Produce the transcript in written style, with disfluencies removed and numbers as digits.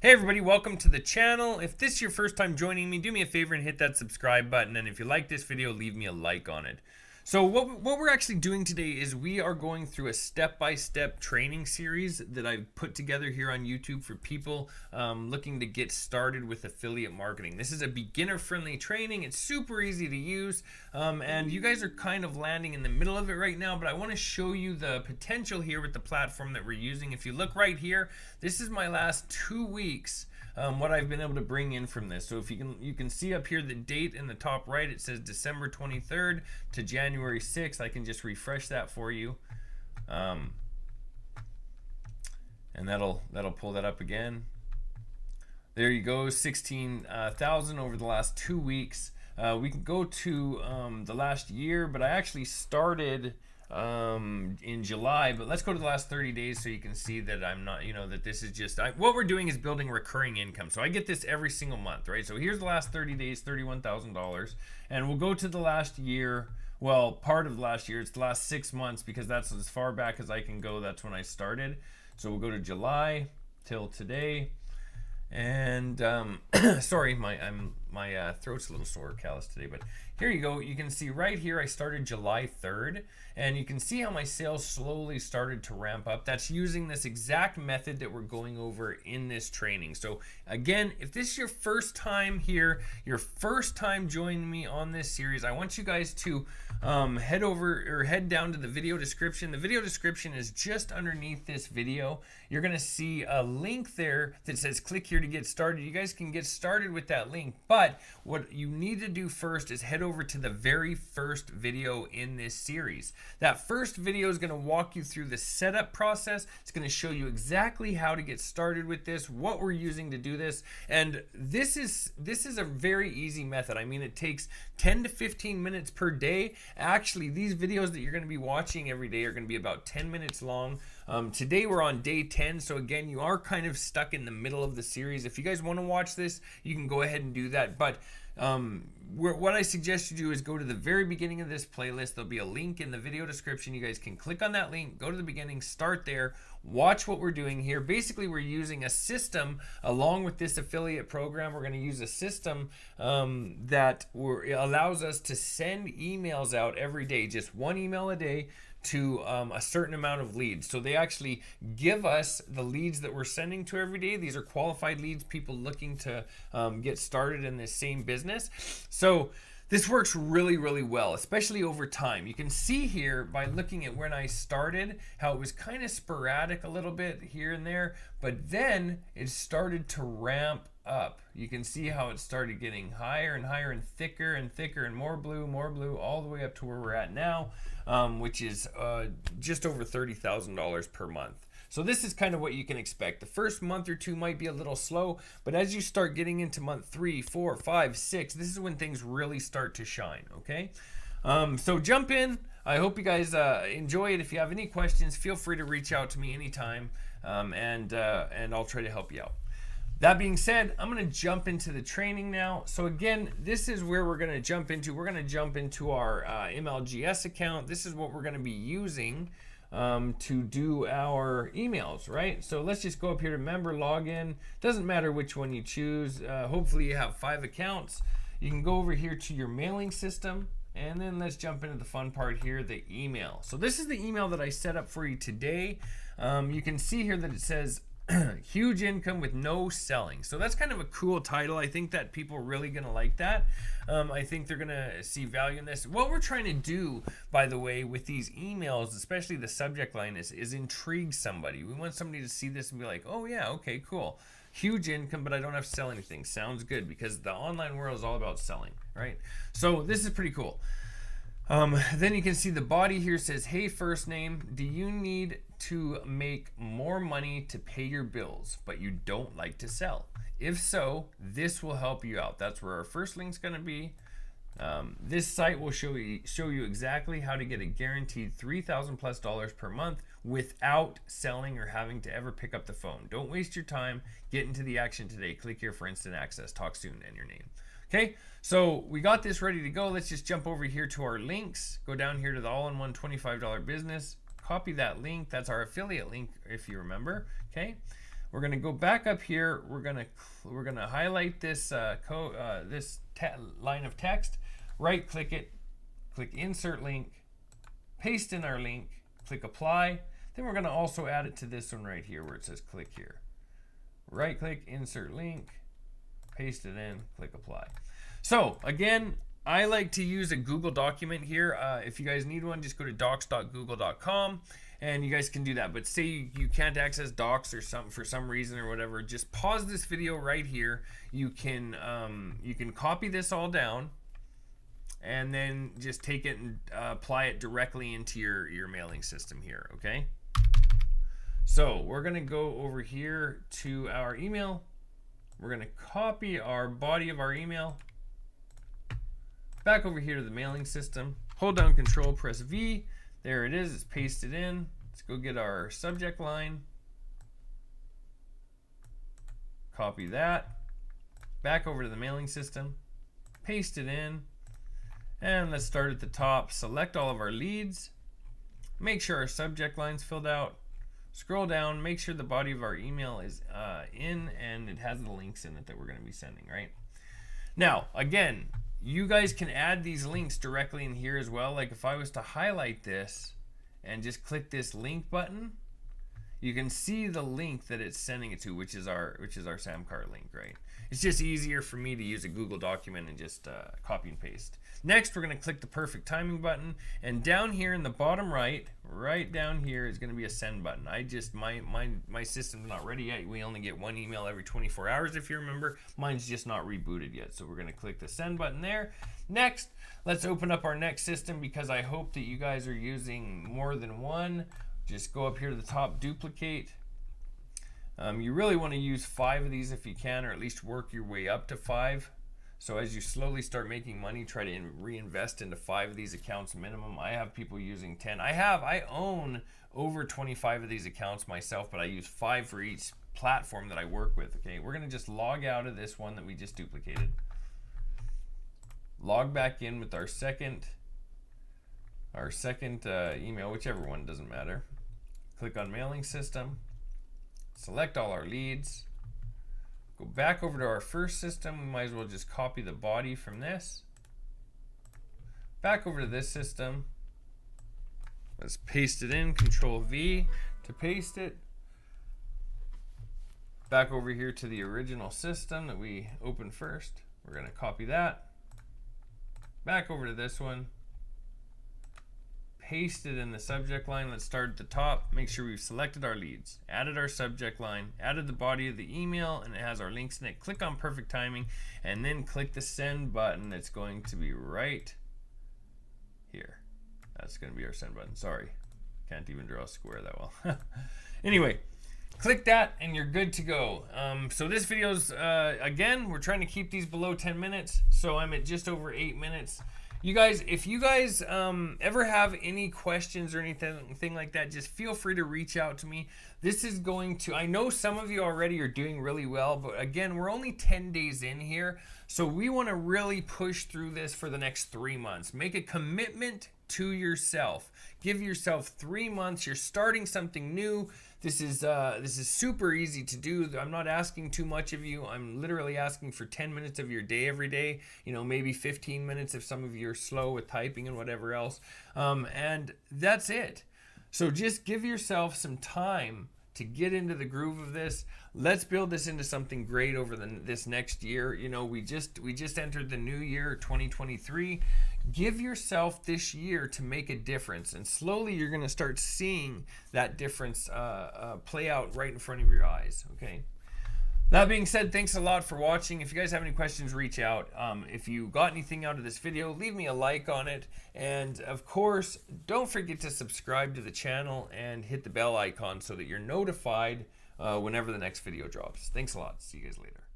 Hey everybody, welcome to the channel. If this is your first time joining me, do me a favor and hit that subscribe button, and if you like this video, leave me a like on it. So what we're actually doing today is we are going through a step-by-step training series that I've put together here on YouTube for people looking to get started with affiliate marketing. This is a beginner-friendly training. It's super easy to use, and you guys are kind of landing in the middle of it right now, but I want to show you the potential here with the platform that we're using. If you look right here, this is my last 2 weeks. What I've been able to bring in from this. So if you can see up here the date in the top right, it says December 23rd to January 6th. I can just refresh that for you, and that'll pull that up again. There you go, 16,000 over the last 2 weeks. We can go to the last year, but I actually started in July, but let's go to the last 30 days so you can see that I'm not, that this is just, what we're doing is building recurring income. So I get this every single month, right? So here's the last 30 days, $31,000, and we'll go to the last year. Well, part of the last year, it's the last 6 months because that's as far back as I can go. That's when I started. So we'll go to July till today. And sorry, my throat's a little sore, callous today, but here you go. You can see right here I started July 3rd, and you can see how my sales slowly started to ramp up. That's using this exact method that we're going over in this training. So again, if this is your first time here, your first time joining me on this series, I want you guys to head down to the video description. The video description is just underneath this video. You're gonna see a link there that says click here to get started. You guys can get started with that link, but what you need to do first is head over to the very first video in this series. That first video is going to walk you through the setup process. It's going to show you exactly how to get started with this, what we're using to do this, and this is a very easy method. I mean, it takes 10 to 15 minutes per day. Actually, these videos that you're going to be watching every day are going to be about 10 minutes long. Today we're on day 10, so again, you are kind of stuck in the middle of the series. If you guys want to watch this, you can go ahead and do that, but what I suggest you do is go to the very beginning of this playlist. There'll be a link in the video description. You guys can click on that link, go to the beginning, start there, watch what we're doing here. Basically, we're using a system along with this affiliate program. We're going to use a system that allows us to send emails out every day, just one email a day, to a certain amount of leads. So they actually give us the leads that we're sending to every day. These are qualified leads, people looking to get started in this same business. So this works really, really well, especially over time. You can see here by looking at when I started, how it was kind of sporadic a little bit here and there, but then it started to ramp up. You can see how it started getting higher and higher and thicker and more blue, all the way up to where we're at now, which is just over $30,000 per month. So this is kind of what you can expect. The first month or two might be a little slow, but as you start getting into month 3, 4, 5, 6, this is when things really start to shine, okay? So jump in. I hope you guys enjoy it. If you have any questions, feel free to reach out to me anytime, and I'll try to help you out. That being said, I'm going to jump into the training now. So again, this is where we're going to jump into. We're going to jump into our MLGS account. This is what we're going to be using to do our emails, right? So let's just go up here to member login. Doesn't matter which one you choose. Hopefully you have 5 accounts. You can go over here to your mailing system, and then let's jump into the fun part here, the email. So this is the email that I set up for you today. You can see here that it says huge income with no selling. So that's kind of a cool title. I think that people are really going to like that. I think they're going to see value in this. What we're trying to do, by the way, with these emails, especially the subject line, is intrigue somebody. We want somebody to see this and be like, oh yeah, okay, cool. Huge income, but I don't have to sell anything. Sounds good, because the online world is all about selling, right? So this is pretty cool. Then you can see the body here says, hey, first name, do you need to make more money to pay your bills, but you don't like to sell? If so, this will help you out. That's where our first link's going to be. This site will show you exactly how to get a guaranteed $3,000+ per month without selling or having to ever pick up the phone. Don't waste your time. Get into the action today. Click here for instant access. Talk soon, and your name. Okay, so we got this ready to go. Let's just jump over here to our links. Go down here to the all-in-one $25 business. Copy that link. That's our affiliate link, if you remember. Okay, We're gonna go back up here. We're gonna highlight this line of text, right click it, click insert link, paste in our link, click apply. Then we're gonna also add it to this one right here where it says click here. Right click, insert link, paste it in, click apply. So again, I like to use a Google document here. If you guys need one, just go to docs.google.com and you guys can do that. But say you can't access Docs or something for some reason or whatever, just pause this video right here. You can copy this all down and then just take it and apply it directly into your mailing system here, okay? So we're gonna go over here to our email. We're gonna copy our body of our email, back over here to the mailing system, hold down Control, press V. There it is, it's pasted in. Let's go get our subject line. Copy that, back over to the mailing system, paste it in, and let's start at the top. Select all of our leads, make sure our subject line's filled out, scroll down, make sure the body of our email is in and it has the links in it that we're gonna be sending, right? Now, again, you guys can add these links directly in here as well. Like if I was to highlight this and just click this link button, you can see the link that it's sending it to, which is our Samcart link, right? It's just easier for me to use a Google document and just copy and paste. Next, we're gonna click the perfect timing button, and down here in the bottom right down here is gonna be a send button. My system's not ready yet. We only get one email every 24 hours, if you remember. Mine's just not rebooted yet, so we're gonna click the send button there. Next, let's open up our next system because I hope that you guys are using more than one. Just go up here to the top, duplicate. You really want to use 5 of these if you can, or at least work your way up to 5. So as you slowly start making money, try to reinvest into 5 of these accounts minimum. I have people using 10. I own over 25 of these accounts myself, but I use 5 for each platform that I work with. Okay, we're gonna just log out of this one that we just duplicated. Log back in with our second email, whichever one, doesn't matter. Click on mailing system, select all our leads, go back over to our first system. We might as well just copy the body from this, back over to this system. Let's paste it in, Control V to paste it. Back over here to the original system that we opened first. We're gonna copy that, back over to this one, paste it in the subject line. Let's start at the top. Make sure we've selected our leads, added our subject line, added the body of the email, and it has our links in it. Click on perfect timing, and then click the send button. That's going to be right here. That's going to be our send button. Sorry, can't even draw a square that well. Anyway, click that and you're good to go. So this video's, again, we're trying to keep these below 10 minutes. So I'm at just over 8 minutes. You guys, if you guys ever have any questions or anything like that, just feel free to reach out to me. This is going to, I know some of you already are doing really well, but again, we're only 10 days in here. So we want to really push through this for the next 3 months. Make a commitment to yourself. Give yourself 3 months. You're starting something new. This is super easy to do. I'm not asking too much of you. I'm literally asking for 10 minutes of your day every day. You know, maybe 15 minutes if some of you are slow with typing and whatever else. And that's it. So just give yourself some time to get into the groove of this. Let's build this into something great over this next year. You know, we just entered the new year, 2023. Give yourself this year to make a difference, and slowly you're going to start seeing that difference play out right in front of your eyes. Okay. That being said, thanks a lot for watching. If you guys have any questions, reach out. If you got anything out of this video, leave me a like on it. And of course, don't forget to subscribe to the channel and hit the bell icon so that you're notified whenever the next video drops. Thanks a lot. See you guys later.